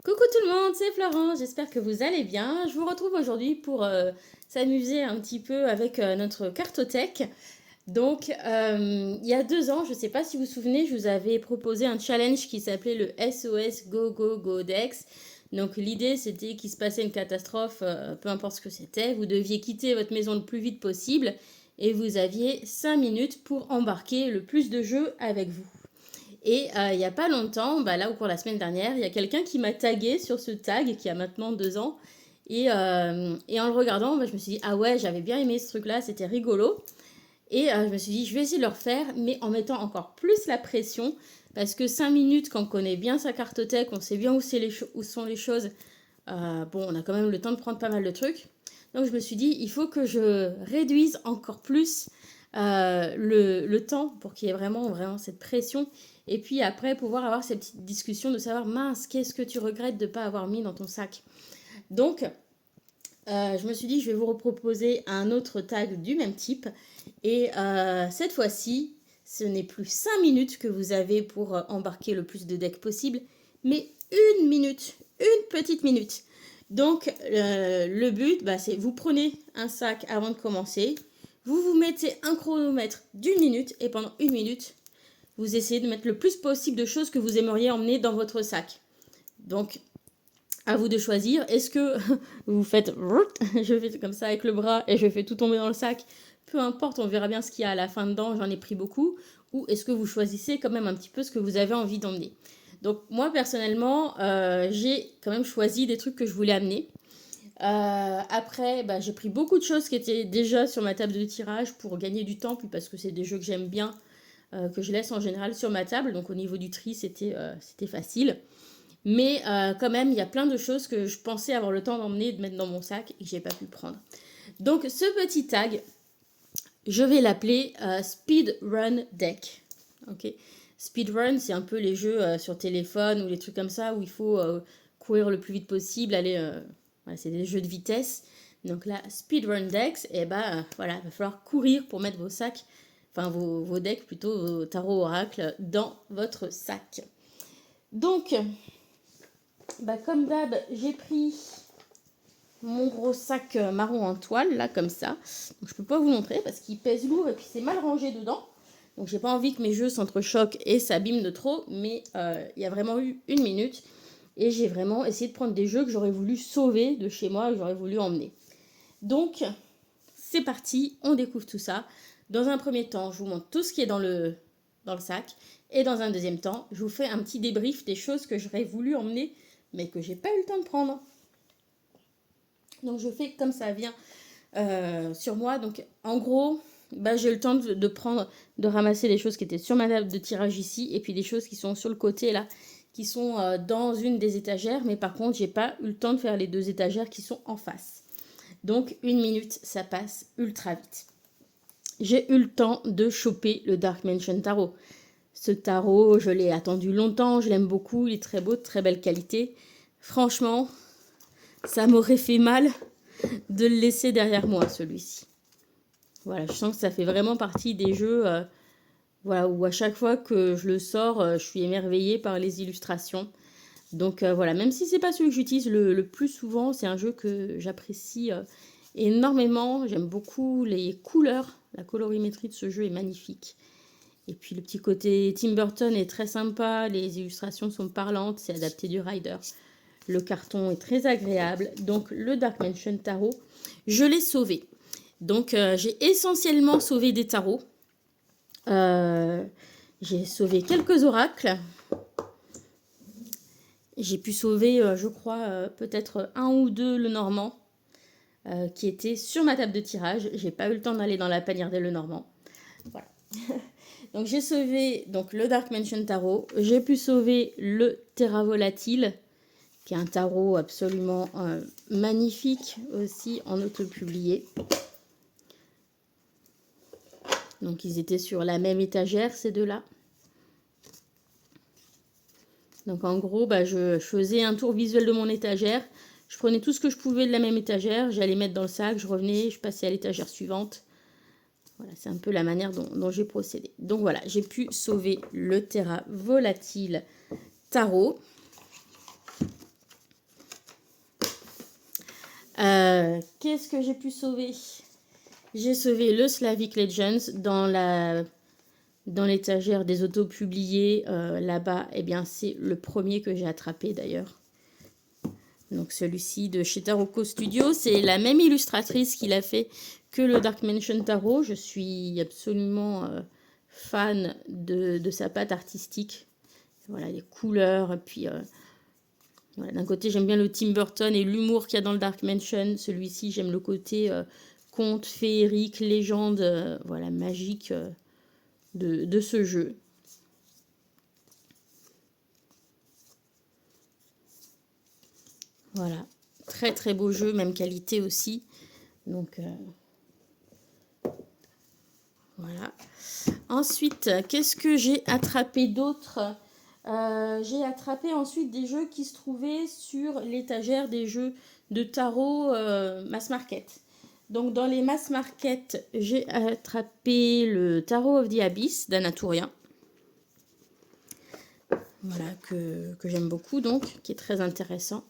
Coucou tout le monde, c'est Florence, j'espère que vous allez bien. Je vous retrouve aujourd'hui pour s'amuser un petit peu avec notre cartothèque. Donc, il y a 2 ans, je ne sais pas si vous vous souvenez, je vous avais proposé un challenge qui s'appelait le SOS Go Go Godex. Donc, l'idée, c'était qu'il se passait une catastrophe, peu importe ce que c'était. Vous deviez quitter votre maison le plus vite possible et vous aviez 5 minutes pour embarquer le plus de jeux avec vous. Et il n'y a pas longtemps, là au cours de la semaine dernière, il y a quelqu'un qui m'a tagué sur ce tag qui a maintenant 2 ans. Et en le regardant, je me suis dit, ah ouais, j'avais bien aimé ce truc-là, c'était rigolo. Et je me suis dit, je vais essayer de le refaire, mais en mettant encore plus la pression. Parce que 5 minutes, quand on connaît bien sa cartothèque, on sait bien où sont les choses, on a quand même le temps de prendre pas mal de trucs. Donc je me suis dit, il faut que je réduise encore plus le temps pour qu'il y ait vraiment cette pression. Et puis après, pouvoir avoir cette petite discussion de savoir, mince, qu'est-ce que tu regrettes de ne pas avoir mis dans ton sac. Donc, je me suis dit, je vais vous reproposer un autre tag du même type. Et cette fois-ci, ce n'est plus 5 minutes que vous avez pour embarquer le plus de decks possible, mais 1 minute, une petite minute. Donc, le but, c'est vous prenez un sac avant de commencer, vous vous mettez un chronomètre d'1 minute, et pendant 1 minute, vous essayez de mettre le plus possible de choses que vous aimeriez emmener dans votre sac. Donc, à vous de choisir. Est-ce que vous faites je fais comme ça avec le bras et je fais tout tomber dans le sac? Peu importe, on verra bien ce qu'il y a à la fin dedans, j'en ai pris beaucoup. Ou est-ce que vous choisissez quand même un petit peu ce que vous avez envie d'emmener? Donc moi personnellement, j'ai quand même choisi des trucs que je voulais amener. Après, j'ai pris beaucoup de choses qui étaient déjà sur ma table de tirage pour gagner du temps, puis parce que c'est des jeux que j'aime bien, que je laisse en général sur ma table. Donc au niveau du tri, c'était facile. Mais quand même, il y a plein de choses que je pensais avoir le temps d'emmener et de mettre dans mon sac et que j'ai pas pu prendre. Donc ce petit tag, je vais l'appeler Speedrun Deck. Ok. Speedrun, c'est un peu les jeux sur téléphone ou les trucs comme ça où il faut courir le plus vite possible, voilà, c'est des jeux de vitesse. Donc là, Speedrun Decks, et voilà, il va falloir courir pour mettre vos sacs, enfin vos decks plutôt, vos tarots oracles dans votre sac. Donc, comme d'hab, j'ai pris mon gros sac marron en toile, là, comme ça. Donc, je peux pas vous montrer parce qu'il pèse lourd et puis c'est mal rangé dedans. Donc, j'ai pas envie que mes jeux s'entrechoquent et s'abîment de trop. Mais il y a vraiment eu 1 minute. Et j'ai vraiment essayé de prendre des jeux que j'aurais voulu sauver de chez moi, que j'aurais voulu emmener. Donc, c'est parti, on découvre tout ça. Dans un premier temps, je vous montre tout ce qui est dans le sac. Et dans un deuxième temps, je vous fais un petit débrief des choses que j'aurais voulu emmener, mais que j'ai pas eu le temps de prendre. Donc je fais comme ça vient sur moi. Donc en gros, j'ai eu le temps de ramasser les choses qui étaient sur ma table de tirage ici, et puis des choses qui sont sur le côté là, qui sont dans une des étagères. Mais par contre, j'ai pas eu le temps de faire les 2 étagères qui sont en face. Donc 1 minute, ça passe ultra vite. J'ai eu le temps de choper le Dark Mansion Tarot. Ce tarot, je l'ai attendu longtemps, je l'aime beaucoup, il est très beau, de très belle qualité. Franchement, ça m'aurait fait mal de le laisser derrière moi, celui-ci. Voilà, je sens que ça fait vraiment partie des jeux voilà, où à chaque fois que je le sors, je suis émerveillée par les illustrations. Donc voilà, même si c'est pas celui que j'utilise le plus souvent, c'est un jeu que j'apprécie énormément. J'aime beaucoup les couleurs, la colorimétrie de ce jeu est magnifique. Et puis le petit côté Tim Burton est très sympa, les illustrations sont parlantes, c'est adapté du Rider. Le carton est très agréable. Donc le Dark Mansion Tarot, je l'ai sauvé. Donc j'ai essentiellement sauvé des tarots. J'ai sauvé quelques oracles. J'ai pu sauver, je crois, peut-être 1 ou 2 le Normand, qui étaient sur ma table de tirage. J'ai pas eu le temps d'aller dans la panière des le Normand. Voilà. Donc j'ai sauvé le Dark Mansion Tarot. J'ai pu sauver le Terra Volatile, qui est un tarot absolument magnifique aussi en auto-publié. Donc ils étaient sur la même étagère, ces deux-là. Donc en gros, je faisais un tour visuel de mon étagère. Je prenais tout ce que je pouvais de la même étagère, j'allais mettre dans le sac, je revenais, je passais à l'étagère suivante. Voilà, c'est un peu la manière dont j'ai procédé. Donc voilà, j'ai pu sauver le Terra Volatile Tarot. Qu'est-ce que j'ai pu sauver? J'ai sauvé le Slavic Legends dans l'étagère des auto-publiés. Là-bas, eh bien, c'est le premier que j'ai attrapé d'ailleurs. Donc celui-ci de chez Taroko Studio, c'est la même illustratrice qui l'a fait que le Dark Mansion Tarot. Je suis absolument fan de sa patte artistique. Voilà, les couleurs, et puis voilà, d'un côté j'aime bien le Tim Burton et l'humour qu'il y a dans le Dark Mansion. Celui-ci, j'aime le côté conte féerique, légende, voilà, magique de ce jeu. Voilà, très très beau jeu, même qualité aussi. Donc voilà. Ensuite, qu'est-ce que j'ai attrapé d'autre? J'ai attrapé ensuite des jeux qui se trouvaient sur l'étagère des jeux de tarot mass market. Donc dans les mass market, j'ai attrapé le Tarot of the Abyss d'Anatouria. Voilà, que j'aime beaucoup donc, qui est très intéressant.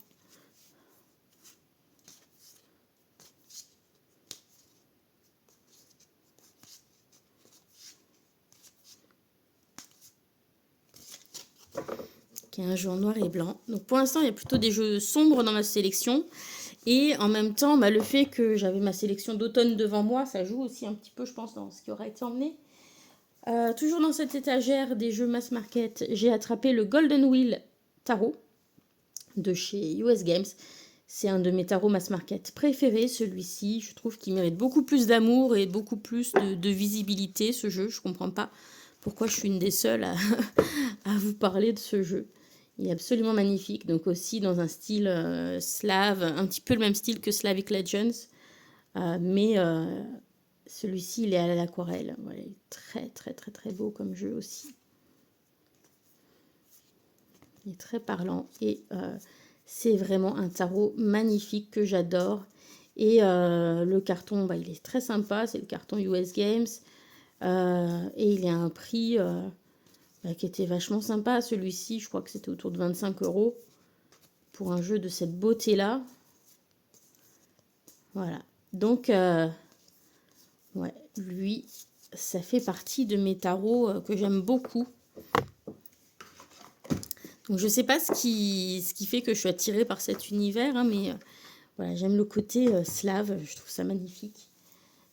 Qui est un jeu en noir et blanc. Donc pour l'instant, il y a plutôt des jeux sombres dans ma sélection. Et en même temps, le fait que j'avais ma sélection d'automne devant moi, ça joue aussi un petit peu, je pense, dans ce qui aura été emmené. Toujours dans cette étagère des jeux mass market, j'ai attrapé le Golden Wheel Tarot de chez US Games. C'est un de mes tarots mass market préférés, celui-ci. Je trouve qu'il mérite beaucoup plus d'amour et beaucoup plus de visibilité, ce jeu. Je ne comprends pas pourquoi je suis une des seules à vous parler de ce jeu. Il est absolument magnifique, donc aussi dans un style slave, un petit peu le même style que Slavic Legends, mais celui-ci il est à l'aquarelle. Voilà, il est très très très très beau comme jeu aussi. Il est très parlant et c'est vraiment un tarot magnifique que j'adore. Et le carton, il est très sympa, c'est le carton US Games et il est à un prix qui était vachement sympa. Celui-ci, je crois que c'était autour de 25 € pour un jeu de cette beauté-là. Voilà. Donc, ouais, lui, ça fait partie de mes tarots que j'aime beaucoup. Donc, je ne sais pas ce qui fait que je suis attirée par cet univers, hein, mais voilà, j'aime le côté slave, je trouve ça magnifique.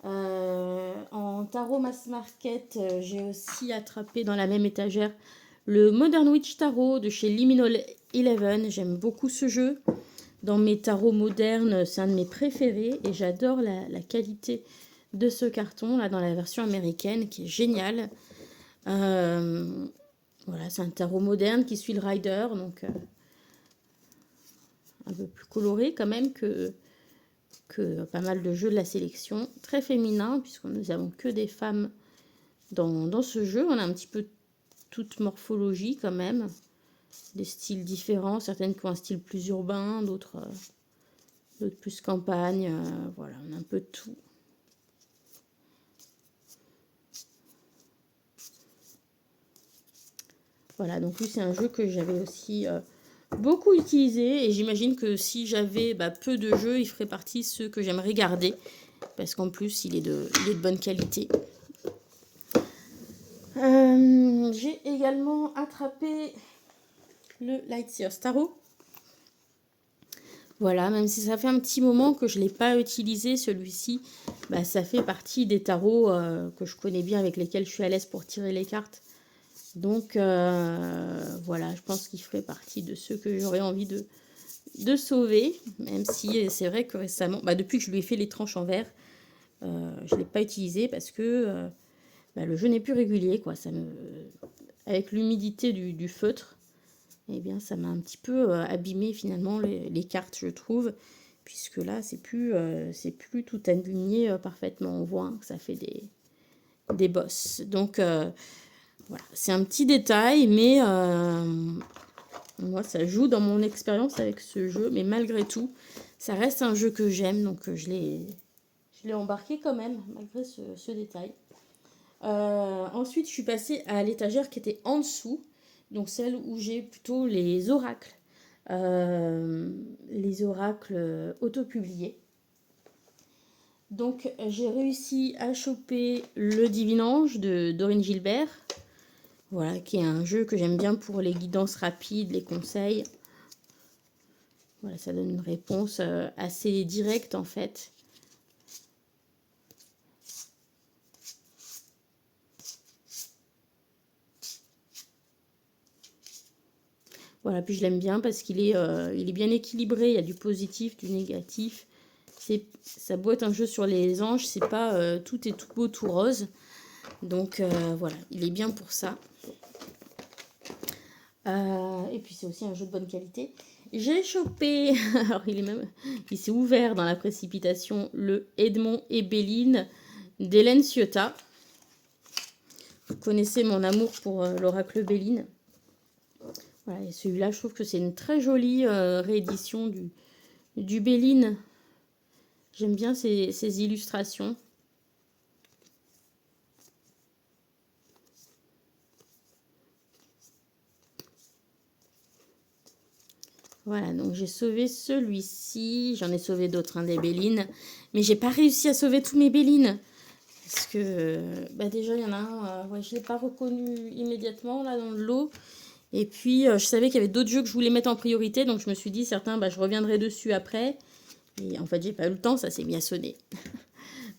En tarot mass market, j'ai aussi attrapé dans la même étagère le Modern Witch Tarot de chez Liminal 11. J'aime beaucoup ce jeu. Dans mes tarots modernes, c'est un de mes préférés et j'adore la qualité de ce carton là dans la version américaine qui est géniale. Voilà, c'est un tarot moderne qui suit le rider, donc un peu plus coloré quand même que pas mal de jeux de la sélection. Très féminin, puisque nous avons que des femmes dans ce jeu. On a un petit peu toute morphologie quand même. Des styles différents, certaines qui ont un style plus urbain, d'autres plus campagne. Voilà, on a un peu de tout. Voilà, donc lui c'est un jeu que j'avais aussi beaucoup utilisé et j'imagine que si j'avais peu de jeux, il ferait partie de ceux que j'aimerais garder parce qu'en plus il est de bonne qualité. J'ai également attrapé le Lightseers Tarot. Voilà, même si ça fait un petit moment que je ne l'ai pas utilisé, celui-ci, ça fait partie des tarots que je connais bien, avec lesquels je suis à l'aise pour tirer les cartes. Donc voilà, je pense qu'il ferait partie de ceux que j'aurais envie de sauver, même si c'est vrai que récemment, depuis que je lui ai fait les tranches en verre, je ne l'ai pas utilisé parce que le jeu n'est plus régulier, quoi. Avec l'humidité du feutre, eh bien, ça m'a un petit peu abîmé finalement les cartes, je trouve, puisque là, c'est plus tout aligné parfaitement. On voit que ça fait des bosses. Donc, voilà, c'est un petit détail, mais moi, ça joue dans mon expérience avec ce jeu. Mais malgré tout, ça reste un jeu que j'aime, donc je l'ai embarqué quand même, malgré ce détail. Ensuite, je suis passée à l'étagère qui était en dessous, donc celle où j'ai plutôt les oracles autopubliés. Donc, j'ai réussi à choper le Divinange de Dorine Gilbert. Voilà, qui est un jeu que j'aime bien pour les guidances rapides, les conseils. Voilà, ça donne une réponse assez directe en fait. Voilà, puis je l'aime bien parce il est bien équilibré. Il y a du positif, du négatif. Ça beau être un jeu sur les anges, c'est pas tout est tout beau, tout rose. Donc voilà, il est bien pour ça. Et puis c'est aussi un jeu de bonne qualité. J'ai chopé, alors il s'est ouvert dans la précipitation, le Edmond et Béline d'Hélène Ciotat. Vous connaissez mon amour pour l'oracle Béline. Voilà, et celui-là, je trouve que c'est une très jolie réédition du Béline. J'aime bien ces illustrations. Voilà, donc j'ai sauvé celui-ci. J'en ai sauvé d'autres, hein, des Bélines. Mais j'ai pas réussi à sauver tous mes Bélines. Parce que, déjà, il y en a un, ouais, je ne l'ai pas reconnu immédiatement, là, dans le lot. Et puis, je savais qu'il y avait d'autres jeux que je voulais mettre en priorité. Donc, je me suis dit, certains, je reviendrai dessus après. Et en fait, j'ai pas eu le temps, ça s'est bien sonné.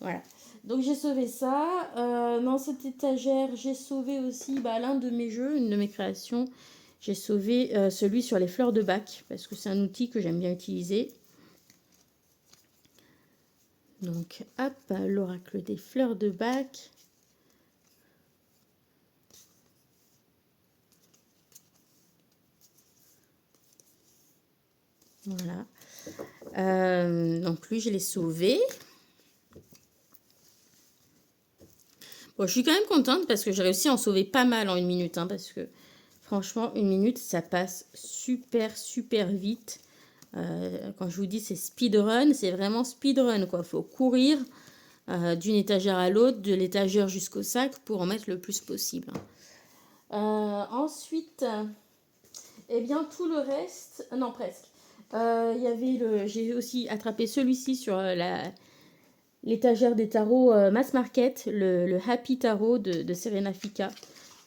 Voilà. Donc, j'ai sauvé ça. Dans cette étagère, j'ai sauvé aussi l'un de mes jeux, une de mes créations. J'ai sauvé celui sur les fleurs de bac, parce que c'est un outil que j'aime bien utiliser. Donc, hop, l'oracle des fleurs de bac. Voilà. Donc, lui, je l'ai sauvé. Bon, je suis quand même contente parce que j'ai réussi à en sauver pas mal en 1 minute. Hein, parce que, franchement, 1 minute, ça passe super, super vite. Quand je vous dis c'est speedrun, c'est vraiment speedrun, quoi. Faut courir d'une étagère à l'autre, de l'étagère jusqu'au sac pour en mettre le plus possible. Ensuite, eh bien, tout le reste... Non, presque. J'ai aussi attrapé celui-ci sur l'étagère des tarots Mass Market, le Happy Tarot de Serena Fika,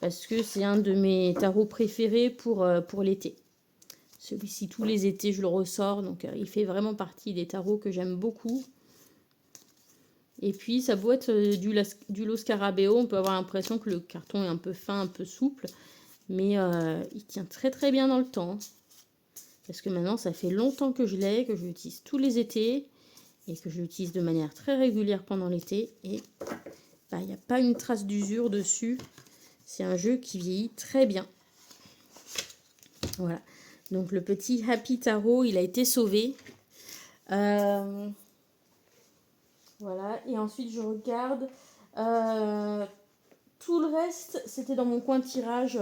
parce que c'est un de mes tarots préférés pour l'été. Celui-ci, tous les étés, je le ressors, donc il fait vraiment partie des tarots que j'aime beaucoup. Et puis, ça doit être du Lo Scarabeo, on peut avoir l'impression que le carton est un peu fin, un peu souple, mais il tient très très bien dans le temps. Parce que maintenant, ça fait longtemps que je l'ai, que je l'utilise tous les étés, et que je l'utilise de manière très régulière pendant l'été, et il n'y a pas une trace d'usure dessus. C'est un jeu qui vieillit très bien. Voilà. Donc le petit Happy Tarot, il a été sauvé. Voilà. Et ensuite, je regarde. Tout le reste, c'était dans mon coin de tirage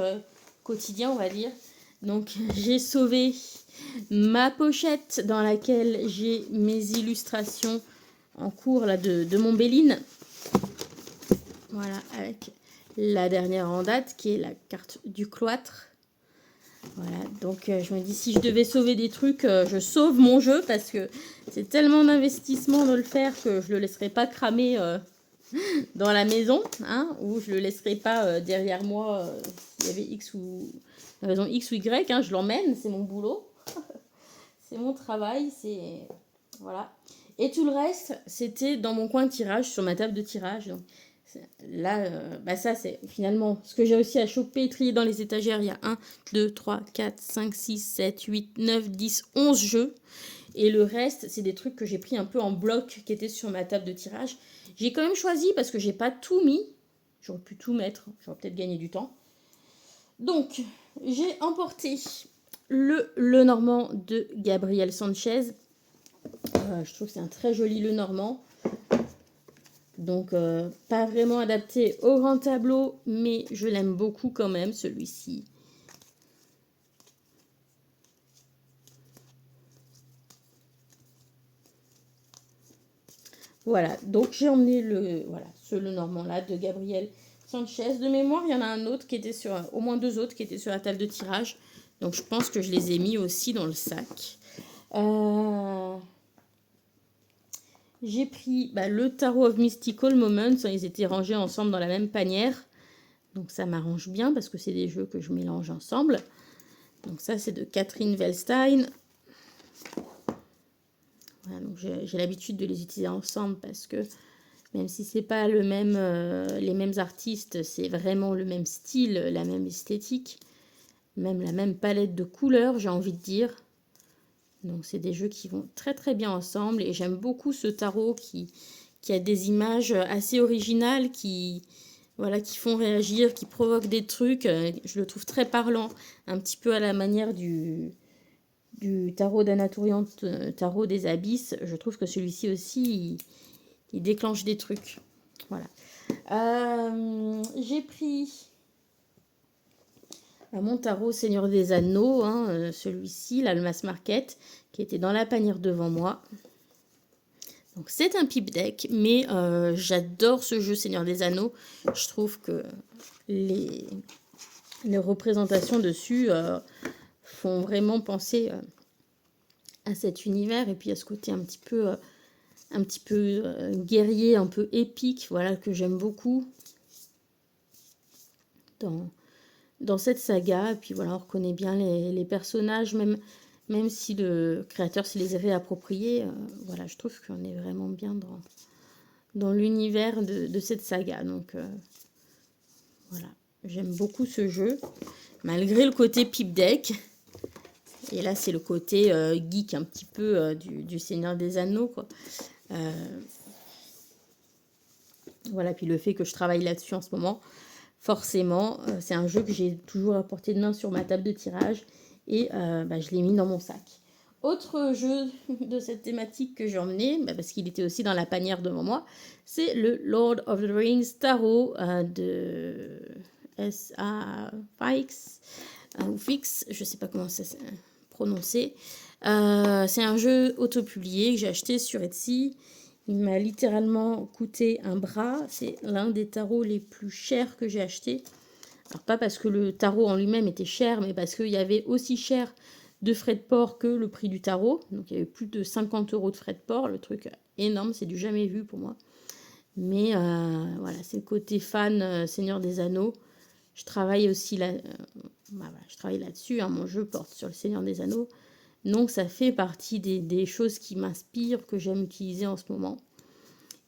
quotidien, on va dire. Donc j'ai sauvé ma pochette dans laquelle j'ai mes illustrations en cours là, de mon Béline. Voilà, avec la dernière en date qui est la carte du cloître. Voilà, donc je me dis si je devais sauver des trucs, je sauve mon jeu parce que c'est tellement d'investissement de le faire que je le laisserai pas cramer dans la maison, hein, ou je le laisserai pas derrière moi s'il y avait X ou raison X ou Y, hein, je l'emmène, c'est mon boulot, c'est mon travail, c'est voilà. Et tout le reste, c'était dans mon coin de tirage, sur ma table de tirage. Donc, là, ça, c'est finalement ce que j'ai réussi à choper, trier dans les étagères. Il y a 1, 2, 3, 4, 5, 6, 7, 8, 9, 10, 11 jeux. Et le reste, c'est des trucs que j'ai pris un peu en bloc qui étaient sur ma table de tirage. J'ai quand même choisi parce que j'ai pas tout mis. J'aurais pu tout mettre. J'aurais peut-être gagné du temps. Donc, j'ai emporté le Normand de Gabriel Sanchez. Je trouve que c'est un très joli Lenormand. Donc, pas vraiment adapté au grand tableau, mais je l'aime beaucoup quand même, celui-ci. Voilà, donc j'ai emmené ce Lenormand-là de Gabriel Sanchez. De mémoire, il y en a un autre qui était au moins 2 autres qui étaient sur la table de tirage. Donc, je pense que je les ai mis aussi dans le sac. J'ai pris le Tarot of Mystical Moments. Ils étaient rangés ensemble dans la même panière. Donc ça m'arrange bien parce que c'est des jeux que je mélange ensemble. Donc ça, c'est de Catherine Wellstein. Voilà, donc j'ai l'habitude de les utiliser ensemble parce que même si c'est pas le même, les mêmes artistes, c'est vraiment le même style, la même esthétique, même la même palette de couleurs, j'ai envie de dire. Donc c'est des jeux qui vont très très bien ensemble et j'aime beaucoup ce tarot qui a des images assez originales, voilà, qui font réagir, qui provoquent des trucs. Je le trouve très parlant, un petit peu à la manière du tarot d'Anatolian, tarot des abysses. Je trouve que celui-ci aussi, il déclenche des trucs. Voilà. J'ai pris mon tarot Seigneur des Anneaux, celui-ci, là, le Mass Market, qui était dans la panière devant moi. Donc c'est un pipe deck, mais j'adore ce jeu Seigneur des Anneaux. Je trouve que les représentations dessus font vraiment penser à cet univers et puis à ce côté un petit peu guerrier, un peu épique, voilà, que j'aime beaucoup dans cette saga. Et puis voilà, on reconnaît bien les personnages, même si le créateur se les est réappropriés. Voilà, je trouve qu'on est vraiment bien dans l'univers de cette saga. Donc voilà, j'aime beaucoup ce jeu, malgré le côté pipe deck. Et là, c'est le côté geek un petit peu du Seigneur des Anneaux, quoi. Voilà, puis le fait que je travaille là-dessus en ce moment, forcément, c'est un jeu que j'ai toujours à portée de main sur ma table de tirage et je l'ai mis dans mon sac. Autre jeu de cette thématique que j'ai emmené, parce qu'il était aussi dans la panière devant moi, c'est le Lord of the Rings Tarot de S.A. Fix, ou Fix, je ne sais pas comment ça s'est prononcé. C'est un jeu autopublié que j'ai acheté sur Etsy. Il m'a littéralement coûté un bras. C'est l'un des tarots les plus chers que j'ai acheté. Alors pas parce que le tarot en lui-même était cher, mais parce qu'il y avait aussi cher de frais de port que le prix du tarot. Donc il y avait plus de 50 € de frais de port. Le truc énorme, c'est du jamais vu pour moi. Mais voilà, c'est le côté fan Seigneur des Anneaux. Je travaille aussi je travaille là-dessus. Mon jeu porte sur le Seigneur des Anneaux. Donc ça fait partie des choses qui m'inspirent, que j'aime utiliser en ce moment.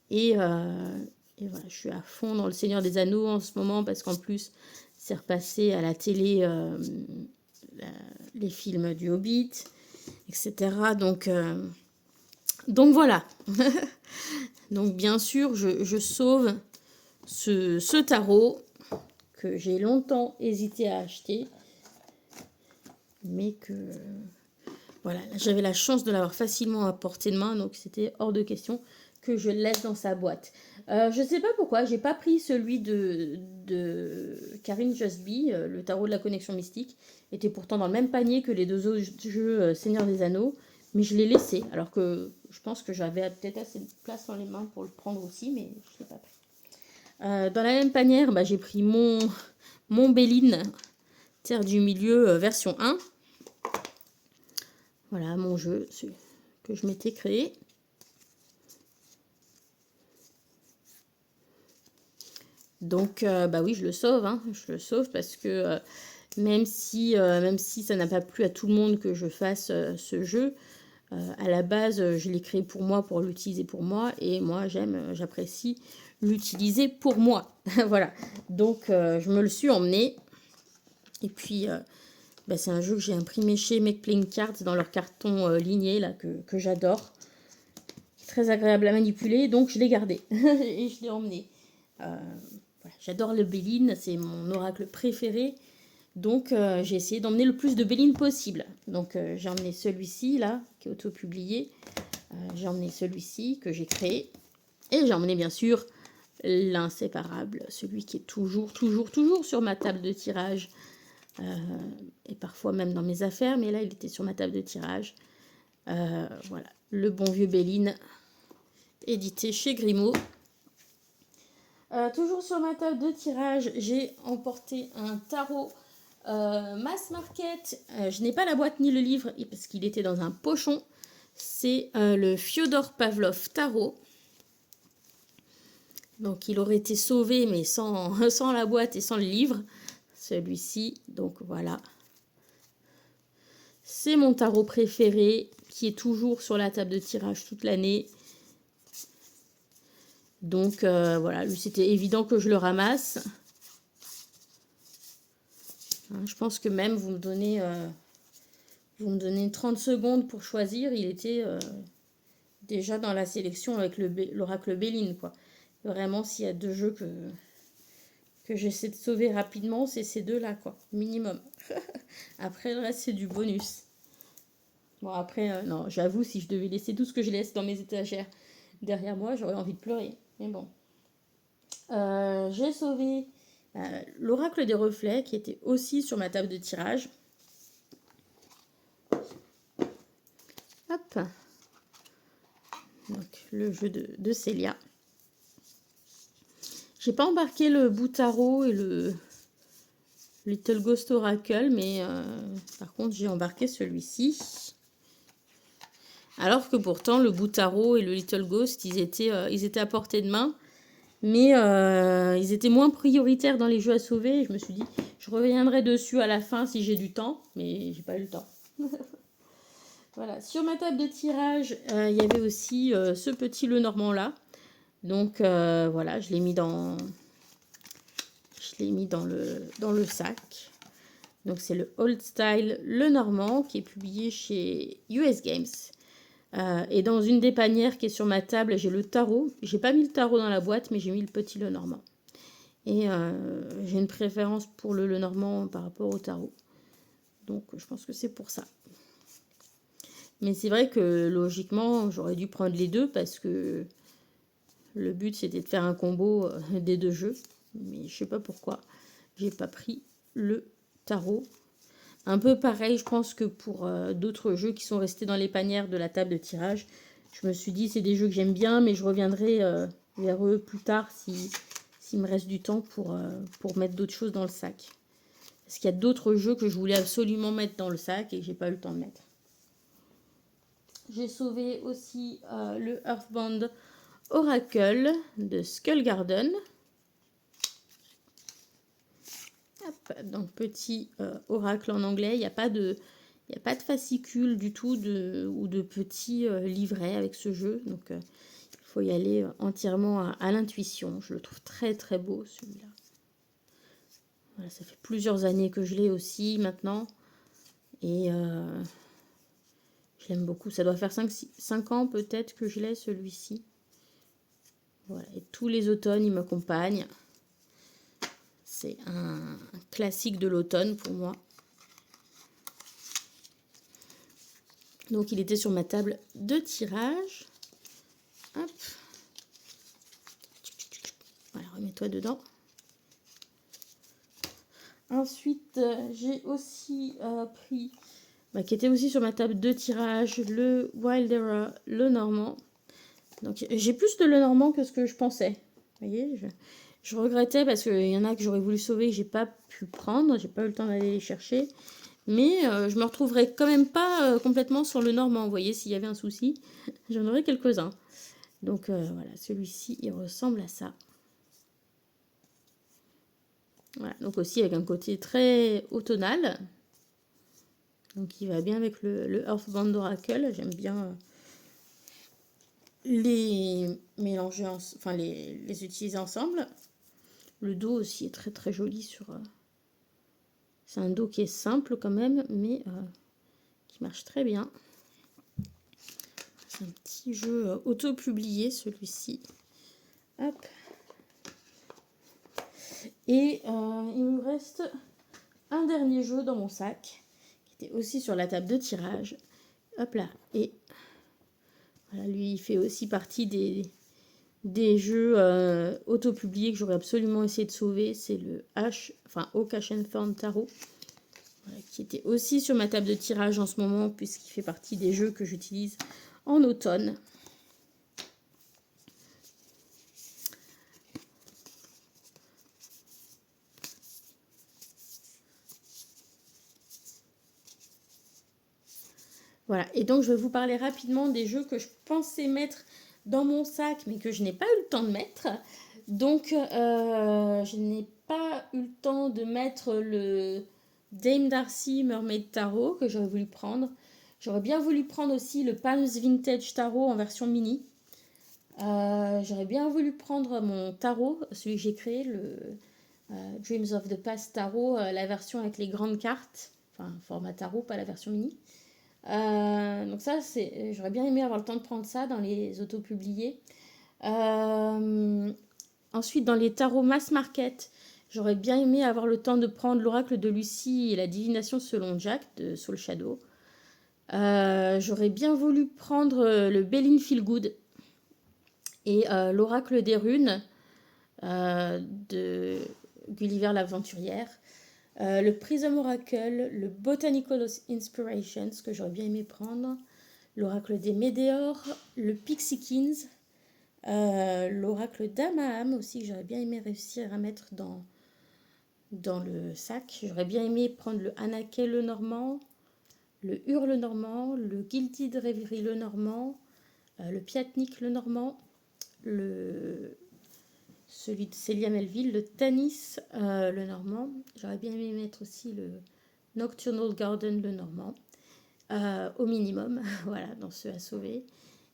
Et voilà, je suis à fond dans le Seigneur des Anneaux en ce moment parce qu'en plus, c'est repassé à la télé les films du Hobbit, etc. Donc voilà. Donc bien sûr, je sauve ce tarot que j'ai longtemps hésité à acheter, mais que voilà, j'avais la chance de l'avoir facilement à portée de main, donc c'était hors de question que je le laisse dans sa boîte. Je ne sais pas pourquoi, j'ai pas pris celui de Karine Justby, le tarot de la connexion mystique, était pourtant dans le même panier que les deux autres jeux Seigneur des Anneaux, mais je l'ai laissé, alors que je pense que j'avais peut-être assez de place dans les mains pour le prendre aussi, mais je ne l'ai pas pris. Dans la même panière, j'ai pris mon Béline, Terre du Milieu, version 1. Voilà mon jeu que je m'étais créé. Donc, oui, je le sauve. Je le sauve parce que même si ça n'a pas plu à tout le monde que je fasse ce jeu, à la base, je l'ai créé pour moi, pour l'utiliser pour moi. Et moi, j'apprécie l'utiliser pour moi. Voilà. Donc, je me le suis emmené. Et puis, c'est un jeu que j'ai imprimé chez Make Playing Cards dans leur carton ligné, là, que j'adore. Très agréable à manipuler, donc je l'ai gardé. Et je l'ai emmené. Voilà, j'adore le Béline, c'est mon oracle préféré. Donc, j'ai essayé d'emmener le plus de Béline possible. Donc, j'ai emmené celui-ci, là, qui est auto-publié. J'ai emmené celui-ci, que j'ai créé. Et j'ai emmené, bien sûr, l'inséparable, celui qui est toujours sur ma table de tirage. Et parfois même dans mes affaires, mais là, il était sur ma table de tirage. Voilà, le bon vieux Béline, édité chez Grimaud. Toujours sur ma table de tirage, j'ai emporté un tarot Mass Market. Je n'ai pas la boîte ni le livre parce qu'il était dans un pochon. C'est le Fyodor Pavlov Tarot. Donc il aurait été sauvé, mais sans, sans la boîte et sans le livre. Celui-ci, donc voilà. C'est mon tarot préféré, qui est toujours sur la table de tirage toute l'année. Donc voilà, lui c'était évident que je le ramasse. Hein, je pense que même vous me donnez 30 secondes pour choisir, il était déjà dans la sélection avec l'oracle Béline, quoi. Vraiment, s'il y a deux jeux que j'essaie de sauver rapidement, c'est ces deux-là, quoi, minimum. Après, le reste, c'est du bonus. Bon, après, non, j'avoue, si je devais laisser tout ce que je laisse dans mes étagères derrière moi, j'aurais envie de pleurer. Mais bon. J'ai sauvé l'oracle des reflets, qui était aussi sur ma table de tirage. Hop. Donc, le jeu de Célia. J'ai pas embarqué le bout tarot et le Little Ghost Oracle, mais par contre, j'ai embarqué celui-ci. Alors que pourtant, le bout tarot et le Little Ghost, ils étaient à portée de main. Mais ils étaient moins prioritaires dans les jeux à sauver. Et je me suis dit, je reviendrai dessus à la fin si j'ai du temps. Mais j'ai pas eu le temps. Voilà. Sur ma table de tirage, il y avait aussi ce petit Lenormand là. Donc voilà, je l'ai mis dans le sac. Donc c'est le Old Style Lenormand qui est publié chez US Games. Et dans une des panières qui est sur ma table, j'ai le tarot. J'ai pas mis le tarot dans la boîte, mais j'ai mis le petit Lenormand. Et j'ai une préférence pour le Lenormand par rapport au tarot. Donc je pense que c'est pour ça. Mais c'est vrai que logiquement, j'aurais dû prendre les deux parce que le but c'était de faire un combo des deux jeux. Mais je sais pas pourquoi j'ai pas pris le tarot. Un peu pareil, je pense que pour d'autres jeux qui sont restés dans les panières de la table de tirage. Je me suis dit, c'est des jeux que j'aime bien, mais je reviendrai vers eux plus tard s'il me reste du temps pour mettre d'autres choses dans le sac. Parce qu'il y a d'autres jeux que je voulais absolument mettre dans le sac et que j'ai pas eu le temps de mettre. J'ai sauvé aussi le Earthbound Oracle de Skull Garden. Hop, donc petit oracle en anglais, il n'y a pas de fascicule du tout ou de petits livrets avec ce jeu. Donc il faut y aller entièrement à l'intuition. Je le trouve très très beau celui-là. Voilà, ça fait plusieurs années que je l'ai aussi maintenant. Et je l'aime beaucoup. Ça doit faire 5 ans peut-être que je l'ai celui-ci. Voilà, et tous les automnes il m'accompagne. C'est un classique de l'automne pour moi. Donc il était sur ma table de tirage. Hop. Voilà, remets-toi dedans. Ensuite, j'ai aussi pris, qui était aussi sur ma table de tirage, le Wildera Lenormand. Donc j'ai plus de Lenormand que ce que je pensais. Vous voyez, je regrettais parce qu'il y en a que j'aurais voulu sauver, que j'ai pas pu prendre, j'ai pas eu le temps d'aller les chercher. Mais je me retrouverai quand même pas complètement sur le Normand. Vous voyez, s'il y avait un souci, j'en aurais quelques-uns. Donc voilà, celui-ci, il ressemble à ça. Voilà, donc aussi avec un côté très automnal. Donc il va bien avec le Earthbound Oracle. J'aime bien les mélanger, enfin les utiliser ensemble. Le dos aussi est très très joli sur... c'est un dos qui est simple quand même, mais qui marche très bien. C'est un petit jeu auto-publié celui-ci. Hop. Et il me reste un dernier jeu dans mon sac, qui était aussi sur la table de tirage. Hop là. Et voilà, lui, il fait aussi partie des jeux auto-publiés que j'aurais absolument essayé de sauver. C'est le Oak Ashenthorn Tarot. Voilà, qui était aussi sur ma table de tirage en ce moment, puisqu'il fait partie des jeux que j'utilise en automne. Voilà, et donc je vais vous parler rapidement des jeux que je pensais mettre dans mon sac, mais que je n'ai pas eu le temps de mettre. Donc, je n'ai pas eu le temps de mettre le Dame Darcy Mermaid Tarot que j'aurais voulu prendre. J'aurais bien voulu prendre aussi le Palms Vintage Tarot en version mini. J'aurais bien voulu prendre mon tarot, celui que j'ai créé, le Dreams of the Past Tarot, la version avec les grandes cartes, enfin format tarot, pas la version mini. Donc ça, j'aurais bien aimé avoir le temps de prendre ça dans les auto-publiés. Ensuite, dans les tarots mass market, j'aurais bien aimé avoir le temps de prendre l'oracle de Lucie et la divination selon Jack de Soul Shadow. J'aurais bien voulu prendre le Bélin Feel Good et l'oracle des runes de Gulliver l'Aventurière. Le Prism Oracle, le Botanical Inspirations que j'aurais bien aimé prendre, l'oracle des Médéors, le Pixie l'oracle d'Amaham aussi que j'aurais bien aimé réussir à mettre dans le sac. J'aurais bien aimé prendre le Anaké le Normand, le Hurle Normand, le Gilded Reverie le Normand, le Piatnik le Normand, celui de Célia Melville, le Tanis le Normand. J'aurais bien aimé mettre aussi le Nocturnal Garden le Normand, au minimum, voilà, dans ceux à sauver.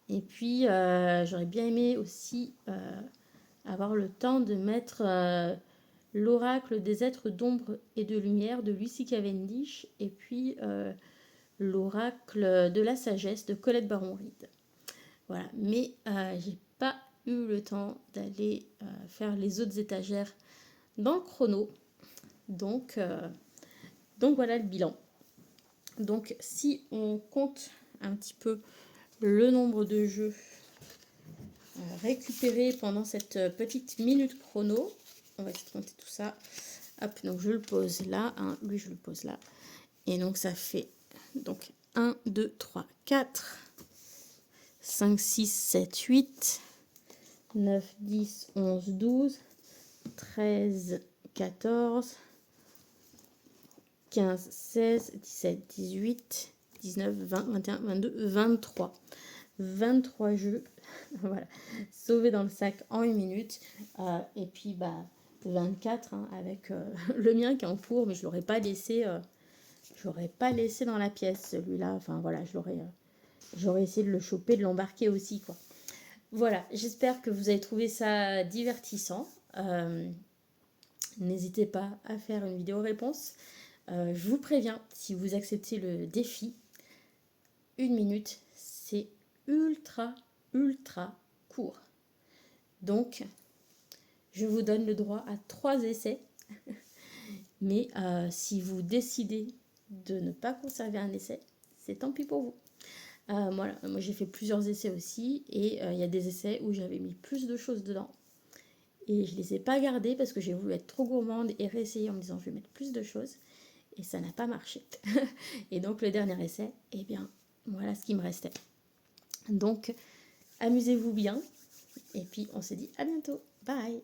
Et puis, j'aurais bien aimé aussi avoir le temps de mettre l'oracle des êtres d'ombre et de lumière de Lucy Cavendish et puis l'oracle de la sagesse de Colette Baron-Reed. Voilà, mais j'ai pas eu le temps d'aller faire les autres étagères dans le chrono. Donc voilà le bilan. Donc si on compte un petit peu le nombre de jeux récupérés pendant cette petite minute chrono, on va essayer de compter tout ça. Hop, donc je le pose là, hein, lui je le pose là. Et donc ça fait donc 1, 2, 3, 4, 5, 6, 7, 8, 9, 10, 11, 12, 13, 14, 15, 16, 17, 18, 19, 20, 21, 22, 23. 23 jeux, voilà, sauvés dans le sac en 1 minute. Et puis, 24 hein, avec le mien qui est en cours, mais je l'aurais pas laissé dans la pièce, celui-là. Enfin, voilà, j'aurais essayé de le choper, de l'embarquer aussi, quoi. Voilà, j'espère que vous avez trouvé ça divertissant. N'hésitez pas à faire une vidéo réponse. Je vous préviens, si vous acceptez le défi, 1 minute, c'est ultra court. Donc, je vous donne le droit à 3 essais. Mais si vous décidez de ne pas conserver un essai, c'est tant pis pour vous. Voilà, moi j'ai fait plusieurs essais aussi. Et il y a des essais où j'avais mis plus de choses dedans. Et je ne les ai pas gardés parce que j'ai voulu être trop gourmande et réessayer en me disant je vais mettre plus de choses. Et ça n'a pas marché. Et donc le dernier essai, eh bien, voilà ce qui me restait. Donc, amusez-vous bien. Et puis, on se dit à bientôt. Bye!